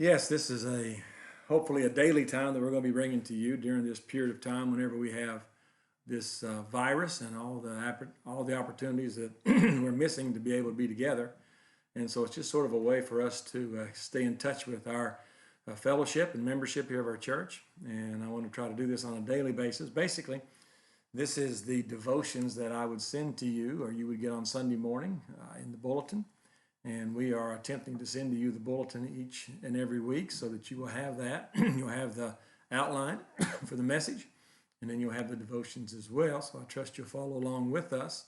Yes, this is hopefully a daily time that we're going to be bringing to you during this period of time whenever we have this virus and all the opportunities that we're missing to be able to be together. And so it's just sort of a way for us to stay in touch with our fellowship and membership here of our church. And I want to try to do this on a daily basis. Basically, this is the devotions that I would send to you or you would get on Sunday morning in the bulletin. And we are attempting to send to you the bulletin each and every week so that you will have that. You'll have the outline for the message, and then you'll have the devotions as well. So I trust you'll follow along with us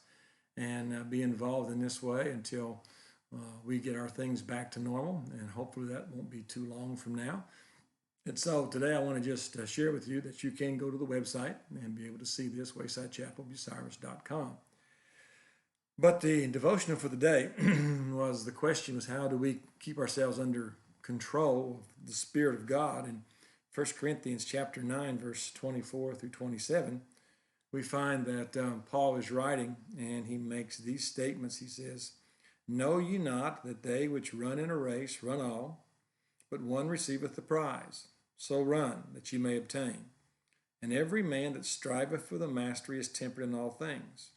and be involved in this way until we get our things back to normal, and hopefully that won't be too long from now. And so today I want to just share with you that you can go to the website and be able to see this, waysidechapelbucyrus.com. But the devotional for the day the question was, how do we keep ourselves under control of the Spirit of God? In 1 Corinthians chapter 9, verse 24 through 27, we find that Paul is writing and he makes these statements. He says, "Know ye not that they which run in a race run all, but one receiveth the prize? So run, that ye may obtain. And every man that striveth for the mastery is temperate in all things.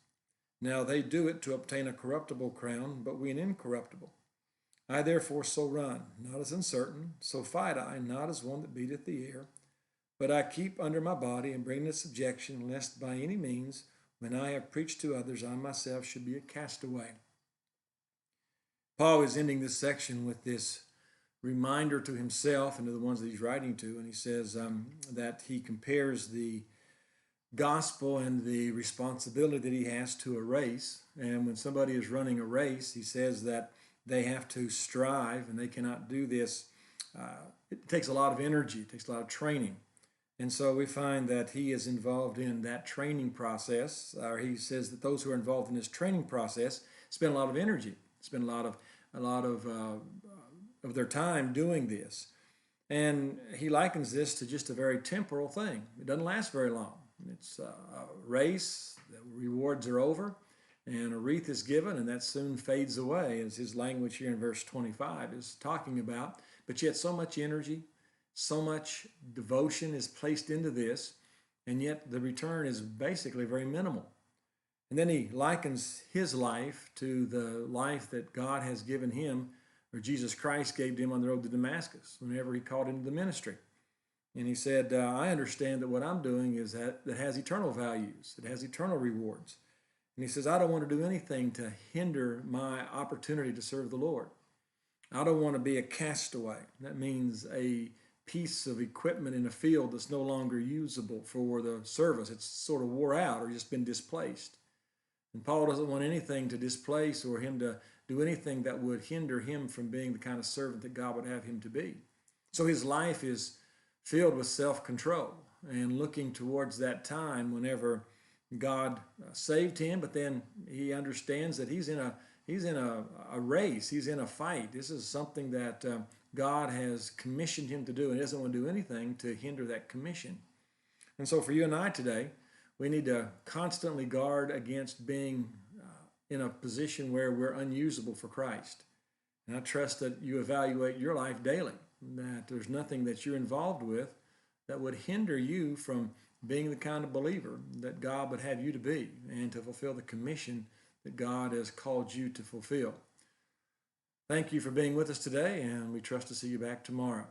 Now they do it to obtain a corruptible crown, but we an incorruptible. I therefore so run, not as uncertain, so fight I, not as one that beateth the air, but I keep under my body and bring to subjection, lest by any means, when I have preached to others, I myself should be a castaway." Paul is ending this section with this reminder to himself and to the ones that he's writing to, and he says that he compares the gospel and the responsibility that he has to a race. And when somebody is running a race, he says that they have to strive, and they cannot do this. It takes a lot of energy, it takes a lot of training. And so we find that he is involved in that training process, or he says that those who are involved in this training process spend a lot of energy, spend a lot of their time doing this. And he likens this to just a very temporal thing. It doesn't last very long. It's a race, the rewards are over, and a wreath is given, and that soon fades away, as his language here in verse 25 is talking about. But yet so much energy, so much devotion is placed into this, and yet the return is basically very minimal. And then he likens his life to the life that God has given him, or Jesus Christ gave to him on the road to Damascus, whenever he called into the ministry. And he said, I understand that what I'm doing is that has eternal values. It has eternal rewards. And he says, I don't want to do anything to hinder my opportunity to serve the Lord. I don't want to be a castaway. That means a piece of equipment in a field that's no longer usable for the service. It's sort of wore out or just been displaced. And Paul doesn't want anything to displace or him to do anything that would hinder him from being the kind of servant that God would have him to be. So his life is filled with self-control and looking towards that time whenever God saved him, but then he understands that he's in a race, he's in a fight. This is something that God has commissioned him to do, and he doesn't want to do anything to hinder that commission. And so for you and I today, we need to constantly guard against being in a position where we're unusable for Christ. And I trust that you evaluate your life daily, that there's nothing that you're involved with that would hinder you from being the kind of believer that God would have you to be and to fulfill the commission that God has called you to fulfill. Thank you for being with us today, and we trust to see you back tomorrow.